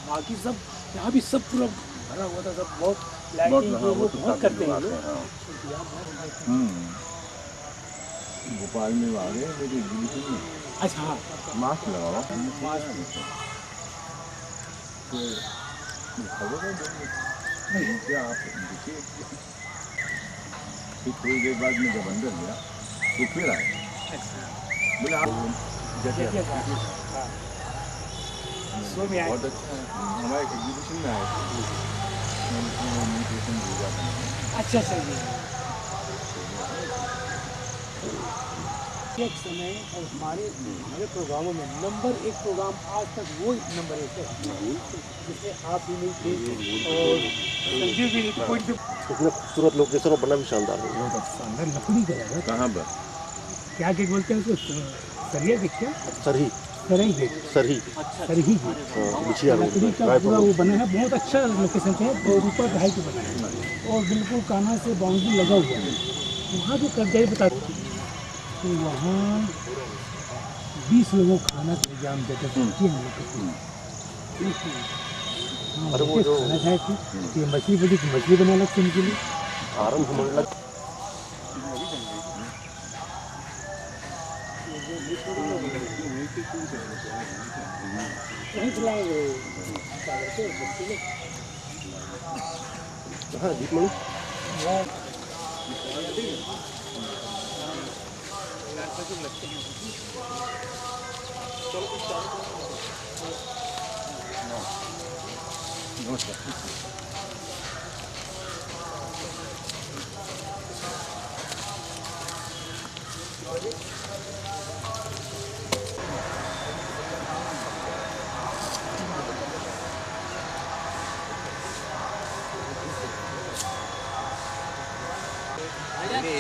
बाकी सब यहाँ भी सब पूरा भरा हुआ था, सब बहुत लाइटिंग बहुत करते हैं लोग। भोपाल में आ गए मेरी एग्जीबिशन में। अच्छा हाँ, मास्क लगाओ। क्या आप देखिए, फिर थोड़ी देर बाद में जब अंदर गया तो फिर आए, बोले आप बहुत अच्छा हमारे एग्जीबिशन में आए थे। अच्छा सर जी। एक समय और हमारे प्रोग्रामों में नंबर 1 प्रोग्राम आज तक वो नंबर 1 है, जिसमें आप भी नहीं थे और संजीव भी नहीं थे। कोई इतना खूबसूरत लोकेशन और बना भी शानदार है। शानदार लकड़ी का है। कहाँ पर? क्या क्या बोलते हैं उसको? सरिया देखिए, सरही सरही गेट, सरही सरही गेट बिछिया लकड़ी का पूरा वो बना है। बहुत अच्छा लोकेशन है और ऊपर ढाई के बना है और बिल्कुल कान्हा से बाउंड्री लगा हुआ है। वहाँ जो कर्जाई बता तो वहाँ 20 लोगों को खाना का इंतजाम देते थे। अरे वो जो खाना खाए थे कि मछली बड़ी की मछली बना लगती उनके लिए। आरंभ मंडल हाँ दीपमणि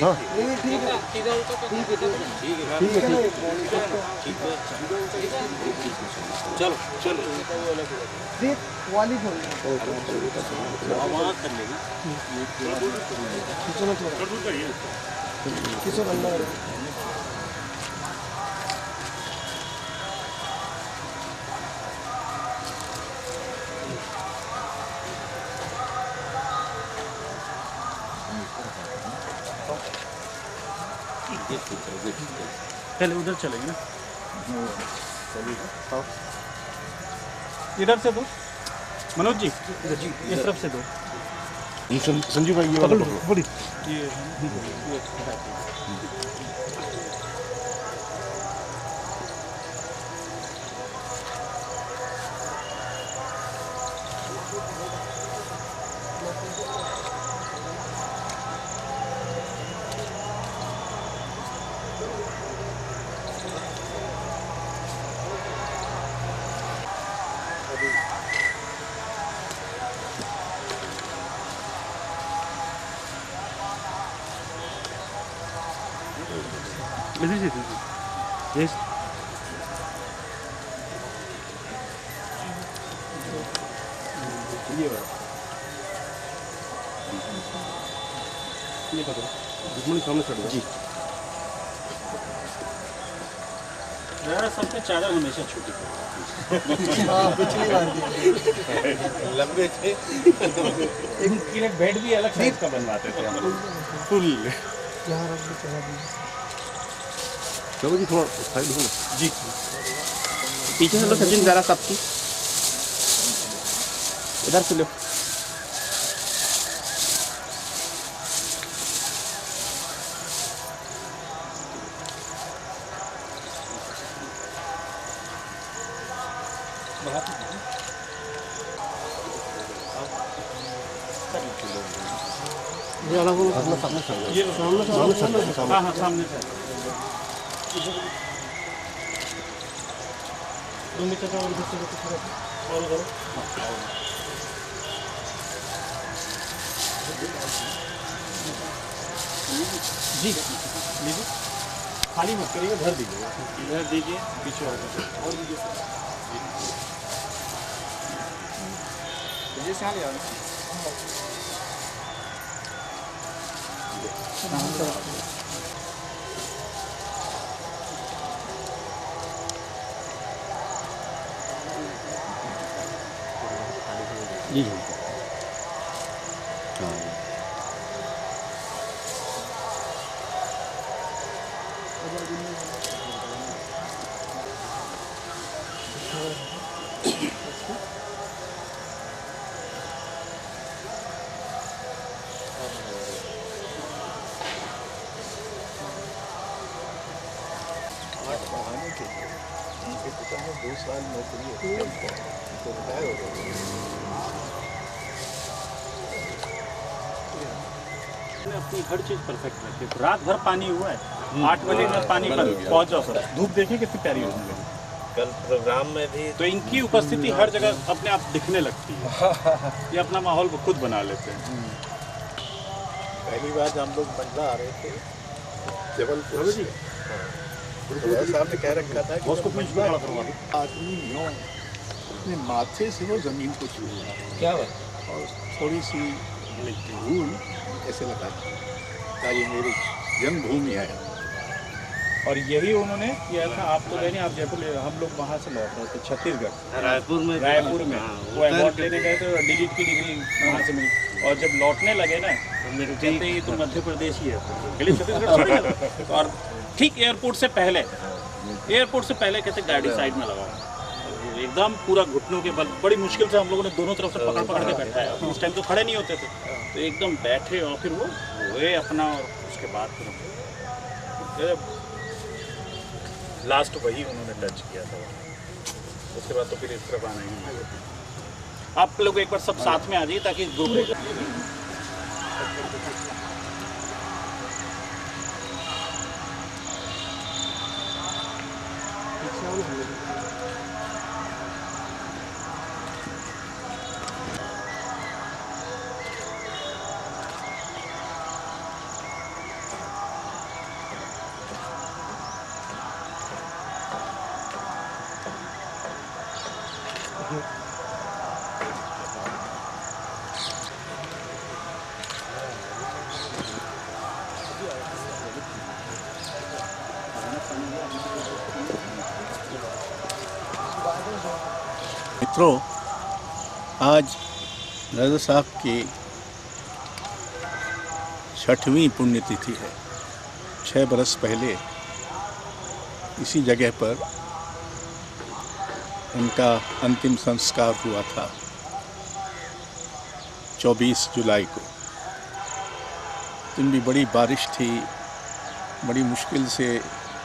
हाँ ठीक है चलो चलो वाली कर लेगी किसो अंदर पहले उधर चलेंगे ना, इधर से दो मनोज जी, इस तरफ से दो। संजीव भाई ये वाला बड़ी Yes. ये पकड़ो, दुश्मन सामने खड़े जी। मेरा सबसे चादर हमेशा छोटी पिछली बार लंबे थे। इनके लिए बेड भी अलग साइज का बनवाते थे हम फुल। चलो जी थोड़ा साइड हो जी, पीछे से लो सचिन जरा सबकी इधर से लो। ये वाला वो सामने सामने सामने हाँ हाँ सामने से जी लीजिए, खाली मत करिए, भर दीजिए, इधर दीजिए, पीछे और दीजिए। जी जी हाँ बढ़ाने के लिए उनके पिता ने 2 साल नौकरी की तो रिटायर हो गए। अपनी हर चीज परफेक्ट रखी है। रात भर पानी हुआ है, 8 बजे में पानी बंद हो गया। पहुंच जाओ सर। धूप देखिए कितनी प्यारी होने लगी। कल प्रोग्राम में भी तो इनकी उपस्थिति हर जगह अपने आप दिखने लगती है। ये अपना माहौल खुद बना लेते हैं। पहली बार जब हम लोग मंडला आ रहे थे जबलपुर से, तो वह साहब ने कह रखा था कि उसको जब खड़ा मंडला करवा दो। आदमी यूँ अपने माथे से वो जमीन को छूआ क्या बात और थोड़ी सी धूल ऐसे लगा था ये मेरी जन्मभूमि है। और यही उन्होंने किया था। आप तो गए नहीं, आप जयपुर हम लोग वहाँ से लौट रहे थे छत्तीसगढ़, रायपुर में वो अवार्ड लेने गए थे और डीलिट की डिग्री वहाँ से मिली। और जब लौटने लगे ना तो कहते ही तो मध्य प्रदेश ही है, कहते छत्तीसगढ़ थोड़ी है। और ठीक एयरपोर्ट से पहले कहते गाड़ी साइड में लगाओ, एकदम पूरा घुटनों के बल। बड़ी मुश्किल से हम लोगों ने दोनों तरफ से पकड़ के बैठाया। उस टाइम तो खड़े नहीं होते थे, तो एकदम बैठे और फिर वो हुए अपना। और उसके बाद फिर लास्ट वही उन्होंने टच किया था। उसके बाद तो फिर इस तरफ आना ही नहीं। आप लोग एक बार सब साथ में आ जाइए ताकि ग्रुप हो जाए। मित्रों, आज रज़ा साहब की 6वीं पुण्यतिथि है। 6 बरस पहले इसी जगह पर उनका अंतिम संस्कार हुआ था, 24 जुलाई को। दिन भी बड़ी बारिश थी, बड़ी मुश्किल से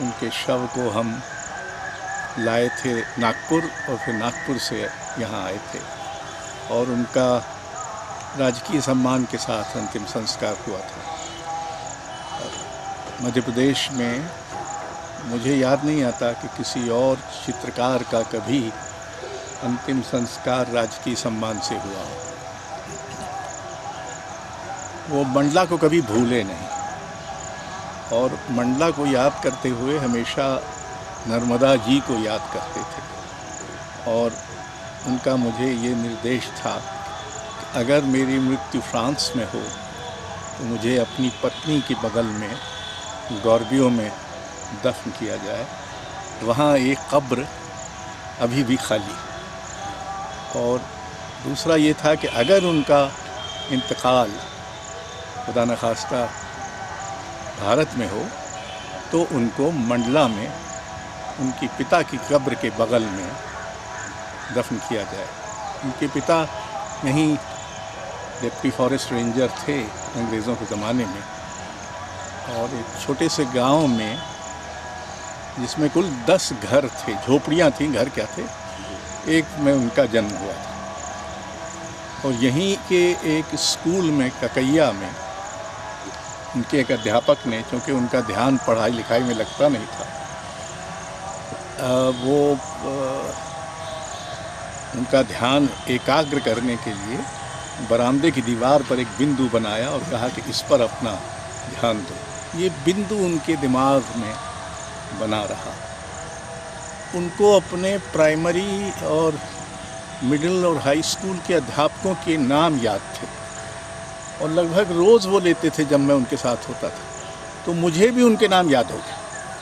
उनके शव को हम लाए थे नागपुर और फिर नागपुर से यहाँ आए थे और उनका राजकीय सम्मान के साथ अंतिम संस्कार हुआ था। मध्य प्रदेश में मुझे याद नहीं आता कि किसी और चित्रकार का कभी अंतिम संस्कार राजकीय सम्मान से हुआ हो। वो मंडला को कभी भूले नहीं और मंडला को याद करते हुए हमेशा नर्मदा जी को याद करते थे। और उनका मुझे ये निर्देश था कि अगर मेरी मृत्यु फ्रांस में हो तो मुझे अपनी पत्नी के बगल में गॉर्बियो में दफन किया जाए। वहाँ एक कब्र अभी भी खाली। और दूसरा ये था कि अगर उनका इंतकाल खुदा न खास्ता भारत में हो तो उनको मंडला में उनके पिता की कब्र के बगल में दफन किया जाए। उनके पिता यहीं डिप्टी फॉरेस्ट रेंजर थे अंग्रेज़ों के ज़माने में और एक छोटे से गांव में जिसमें कुल 10 घर थे, झोपड़ियां थीं, घर क्या थे, एक में उनका जन्म हुआ था। और यहीं के एक स्कूल में ककैया में उनके एक अध्यापक ने, क्योंकि उनका ध्यान पढ़ाई लिखाई में लगता नहीं था, उनका ध्यान एकाग्र करने के लिए बरामदे की दीवार पर एक बिंदु बनाया और कहा कि इस पर अपना ध्यान दो। ये बिंदु उनके दिमाग में बना रहा। उनको अपने प्राइमरी और मिडिल और हाई स्कूल के अध्यापकों के नाम याद थे और लगभग रोज़ वो लेते थे जब मैं उनके साथ होता था, तो मुझे भी उनके नाम याद हो गए।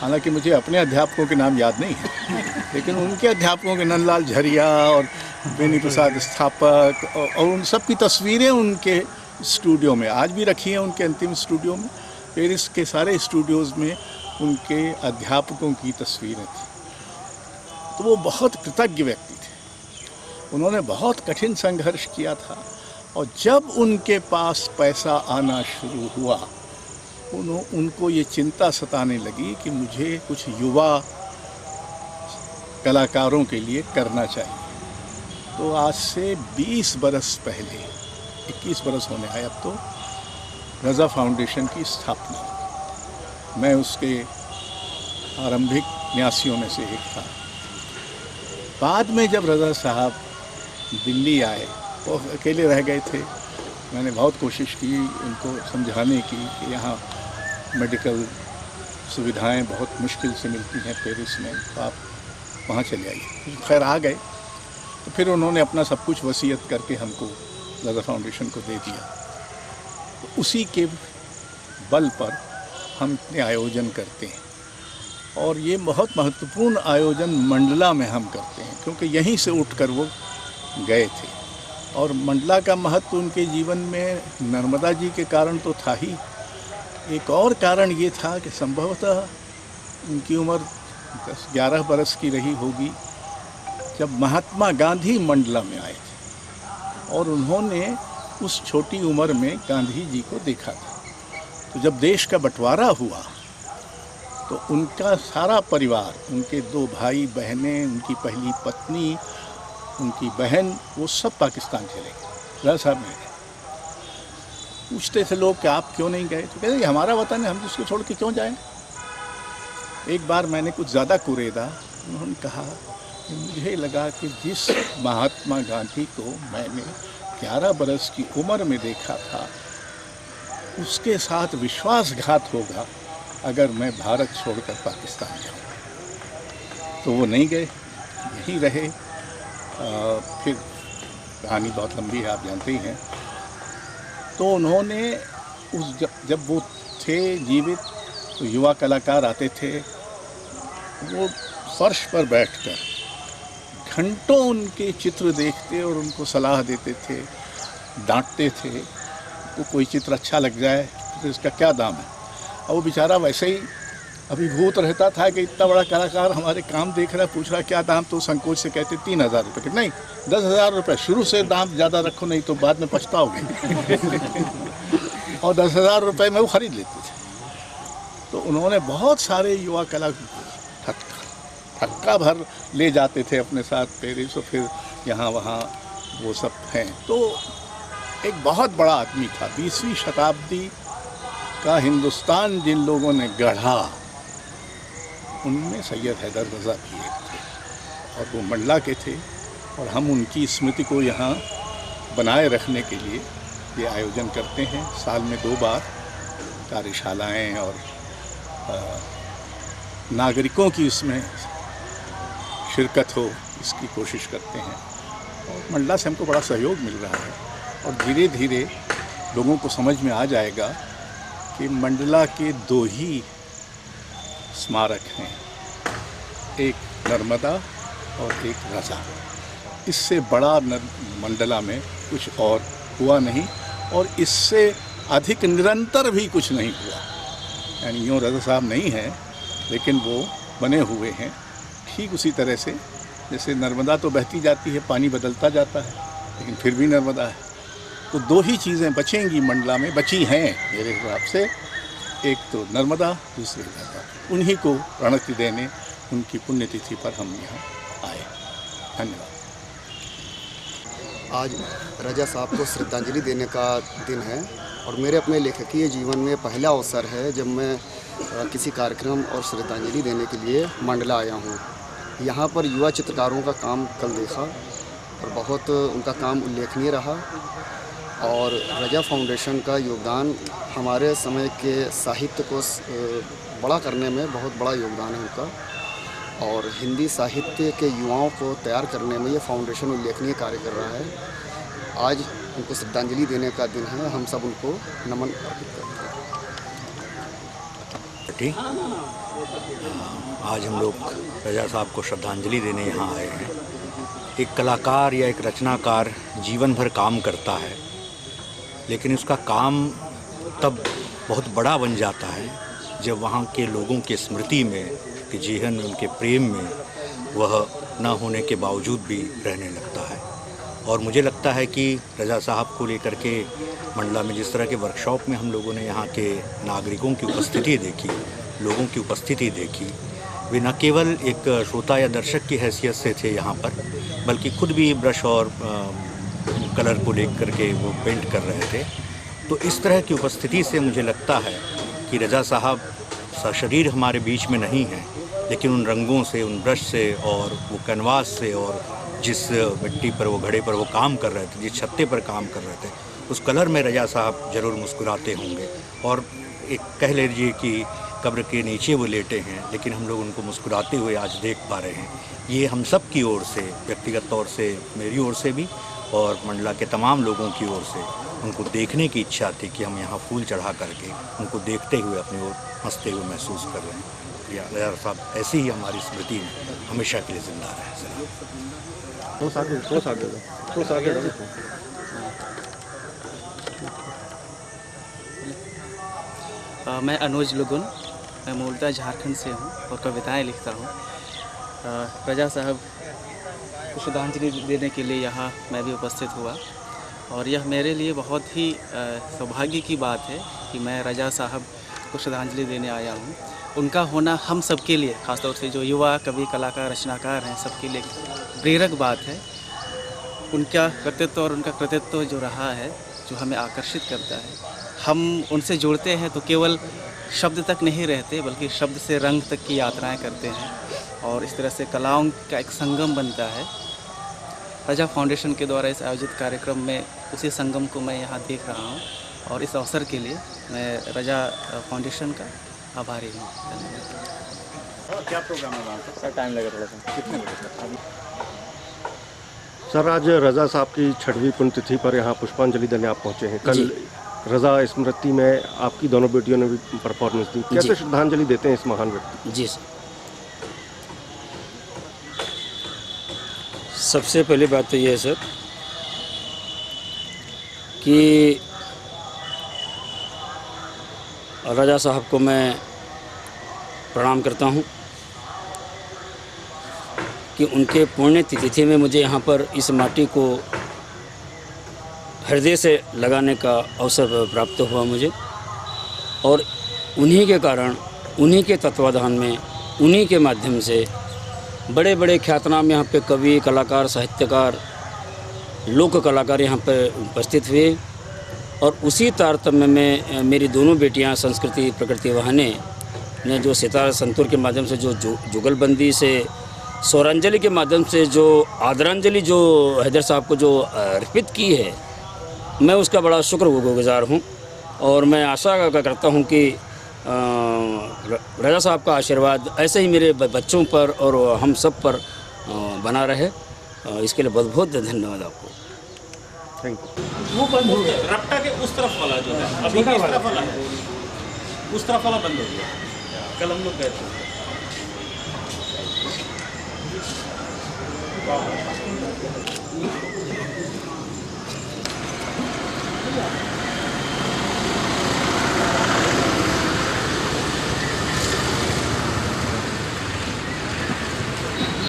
हालांकि मुझे अपने अध्यापकों के नाम याद नहीं है, लेकिन उनके अध्यापकों के नंदलाल झरिया और बेनी प्रसाद स्थापक और उन सब की तस्वीरें उनके स्टूडियो में आज भी रखी हैं, उनके अंतिम स्टूडियो में। पेरिस के सारे स्टूडियोज़ में उनके अध्यापकों की तस्वीरें थी। तो वो बहुत कृतज्ञ व्यक्ति थे, उन्होंने बहुत कठिन संघर्ष किया था और जब उनके पास पैसा आना शुरू हुआ उनको ये चिंता सताने लगी कि मुझे कुछ युवा कलाकारों के लिए करना चाहिए। तो आज से 20 बरस पहले, 21 बरस होने आए अब तो, रज़ा फाउंडेशन की स्थापना। मैं उसके आरंभिक न्यासियों में से एक था। बाद में जब रज़ा साहब दिल्ली आए, वो अकेले रह गए थे। मैंने बहुत कोशिश की उनको समझाने की कि यहाँ मेडिकल सुविधाएं बहुत मुश्किल से मिलती हैं पेरिस में, तो आप वहाँ चले आइए। खैर आ गए, तो फिर उन्होंने अपना सब कुछ वसीयत करके हमको रज़ा फाउंडेशन को दे दिया। तो उसी के बल पर हम इतने आयोजन करते हैं और ये बहुत महत्वपूर्ण आयोजन मंडला में हम करते हैं, क्योंकि यहीं से उठकर वो गए थे। और मंडला का महत्व उनके जीवन में नर्मदा जी के कारण तो था ही, एक और कारण ये था कि संभवतः उनकी उम्र 10-11 बरस की रही होगी जब महात्मा गांधी मंडला में आए थे और उन्होंने उस छोटी उम्र में गांधी जी को देखा था। तो जब देश का बंटवारा हुआ तो उनका सारा परिवार, उनके 2 भाई बहनें, उनकी पहली पत्नी, उनकी बहन, वो सब पाकिस्तान चले गए। रज़ा साहब नहीं गए। पूछते थे लोग कि आप क्यों नहीं गए, तो कहते ये हमारा वतन है, हम इसको छोड़ के क्यों जाएं। एक बार मैंने कुछ ज़्यादा कुरेदा, उन्होंने कहा कि मुझे लगा कि जिस महात्मा गांधी को मैंने 11 बरस की उम्र में देखा था उसके साथ विश्वासघात होगा अगर मैं भारत छोड़कर पाकिस्तान जाऊँ। तो वो नहीं गए, यहीं रहे। फिर कहानी बहुत लंबी है, आप जानते ही हैं। तो उन्होंने जब वो थे जीवित तो युवा कलाकार आते थे, वो फर्श पर बैठकर घंटों उनके चित्र देखते और उनको सलाह देते थे, डांटते थे। तो कोई चित्र अच्छा लग जाए तो इसका क्या दाम है, और वो बेचारा वैसे ही अभिभूत रहता था कि इतना बड़ा कलाकार हमारे काम देख रहा है, पूछ रहा क्या दाम, तो संकोच से कहते 3000 रुपये। नहीं, 10,000 रुपये, शुरू से दाम ज़्यादा रखो नहीं तो बाद में पछताओगे। और 10,000 रुपये में वो ख़रीद लेते थे। तो उन्होंने बहुत सारे युवा कलाकार थक्का भर ले जाते थे अपने साथ पेरिस, और फिर यहाँ वहाँ वो सब हैं। तो एक बहुत बड़ा आदमी था। 20वीं शताब्दी का हिंदुस्तान जिन लोगों ने गढ़ा उनमें सैयद हैदर रज़ा भी एक थे और वो मंडला के थे। और हम उनकी स्मृति को यहाँ बनाए रखने के लिए ये आयोजन करते हैं। साल में 2 बार कार्यशालाएं और नागरिकों की इसमें शिरकत हो, इसकी कोशिश करते हैं। और मंडला से हमको बड़ा सहयोग मिल रहा है और धीरे धीरे लोगों को समझ में आ जाएगा कि मंडला के 2 ही स्मारक हैं, एक नर्मदा और एक रज़ा। इससे बड़ा मंडला में कुछ और हुआ नहीं और इससे अधिक निरंतर भी कुछ नहीं हुआ। यानी यूँ रज़ा साहब नहीं हैं लेकिन वो बने हुए हैं ठीक उसी तरह से जैसे नर्मदा तो बहती जाती है, पानी बदलता जाता है, लेकिन फिर भी नर्मदा है। तो 2 ही चीज़ें बचेंगी मंडला में, बची हैं मेरे हिसाब से, एक तो नर्मदा, दूसरी रज़ा। उन्हीं को प्रणति देने उनकी पुण्यतिथि पर हम यहाँ आए। धन्यवाद। आज रज़ा साहब को श्रद्धांजलि देने का दिन है और मेरे अपने लेखकीय जीवन में पहला अवसर है जब मैं किसी कार्यक्रम और श्रद्धांजलि देने के लिए मंडला आया हूँ। यहाँ पर युवा चित्रकारों का काम कल देखा और बहुत उनका काम उल्लेखनीय रहा और रज़ा फाउंडेशन का योगदान हमारे समय के साहित्य को बड़ा करने में बहुत बड़ा योगदान है उनका। और हिंदी साहित्य के युवाओं को तैयार करने में ये फाउंडेशन उल्लेखनीय कार्य कर रहा है। आज उनको श्रद्धांजलि देने का दिन है, हम सब उनको नमन अर्पित करते हैं। आज हम लोग रजा साहब को श्रद्धांजलि देने यहाँ आए हैं। एक कलाकार या एक रचनाकार जीवन भर काम करता है, लेकिन उसका काम तब बहुत बड़ा बन जाता है जब वहाँ के लोगों के स्मृति में, के जीवन में, उनके प्रेम में वह न होने के बावजूद भी रहने लगता है। और मुझे लगता है कि रजा साहब को लेकर के मंडला में जिस तरह के वर्कशॉप में हम लोगों ने यहाँ के नागरिकों की उपस्थिति देखी, लोगों की उपस्थिति देखी, वे न केवल एक श्रोता या दर्शक की हैसियत से थे यहाँ पर, बल्कि खुद भी ब्रश और कलर को लेकर के वो पेंट कर रहे थे। तो इस तरह की उपस्थिति से मुझे लगता है कि रजा साहब सशरीर हमारे बीच में नहीं है, लेकिन उन रंगों से, उन ब्रश से और वो कैनवास से और जिस मिट्टी पर, वो घड़े पर वो काम कर रहे थे, जिस छत्ते पर काम कर रहे थे, उस कलर में रजा साहब ज़रूर मुस्कुराते होंगे। और एक कह लीजिए कि कब्र के नीचे वो लेटे हैं, लेकिन हम लोग उनको मुस्कुराते हुए आज देख पा रहे हैं। ये हम सब की ओर से, व्यक्तिगत तौर से, मेरी ओर से भी और मंडला के तमाम लोगों की ओर से उनको देखने की इच्छा थी कि हम यहाँ फूल चढ़ा करके उनको देखते हुए अपनी ओर हंसते हुए महसूस कर रहे हैं। या रजा साहब ऐसे ही हमारी स्मृति में हमेशा के लिए जिंदा रहे। मैं अनुज लुगुन, मैं मूलतः झारखंड से हूँ और कविताएं लिखता हूँ। रजा साहब को श्रद्धांजलि देने के लिए यहाँ मैं भी उपस्थित हुआ और यह मेरे लिए बहुत ही सौभाग्य की बात है कि मैं रजा साहब को श्रद्धांजलि देने आया हूँ। उनका होना हम सबके लिए, ख़ासतौर से जो युवा कवि, कलाकार, रचनाकार हैं, सबके लिए प्रेरक बात है। उनका व्यक्तित्व और उनका कृतित्व जो रहा है, जो हमें आकर्षित करता है, हम उनसे जुड़ते हैं तो केवल शब्द तक नहीं रहते, बल्कि शब्द से रंग तक की यात्राएं करते हैं और इस तरह से कलाओं का एक संगम बनता है। रजा फाउंडेशन के द्वारा इस आयोजित कार्यक्रम में उसी संगम को मैं यहाँ देख रहा हूँ और इस अवसर के लिए मैं रजा फाउंडेशन का आभारी हूँ। धन्यवाद। क्या प्रोग्राम है वहाँ पर? सर टाइम लगा थोड़ा सा, कितने बजे सर? सर आज रजा साहब की 6वीं पुण्यतिथि पर यहाँ पुष्पांजलि देने आप पहुँचे हैं। कल रजा स्मृति में आपकी दोनों बेटियों ने भी परफॉर्मेंस दी, कैसे श्रद्धांजलि देते हैं इस महान व्यक्ति? जी सर, सबसे पहली बात तो ये है सर कि रजा साहब को मैं प्रणाम करता हूँ कि उनके पुण्य तिथि में मुझे यहाँ पर इस माटी को हृदय से लगाने का अवसर प्राप्त हुआ मुझे, और उन्हीं के कारण, उन्हीं के तत्वाधान में, उन्हीं के माध्यम से बड़े बड़े ख्यातनाम यहाँ पे कवि, कलाकार, साहित्यकार, लोक कलाकार यहाँ पे उपस्थित हुए। और उसी तारतम्य में मेरी दोनों बेटियाँ संस्कृति प्रकृति वहाने ने जो सितार संतूर के माध्यम से जो जुगलबंदी से, स्वरांजलि के माध्यम से जो आदरांजलि जो हैदर साहब को जो अर्पित की है, मैं उसका बड़ा शुक्रगुजार हूँ। और मैं आशा करता हूँ कि रजा साहब का आशीर्वाद ऐसे ही मेरे बच्चों पर और हम सब पर बना रहे। इसके लिए बहुत बहुत धन्यवाद आपको। Thank you. वो बंद हो गया, रपटा के उस तरफ वाला जो है, अभी इस तरफ वाला है, उस तरफ वाला बंद हो गया। कल हम लोग गए थे।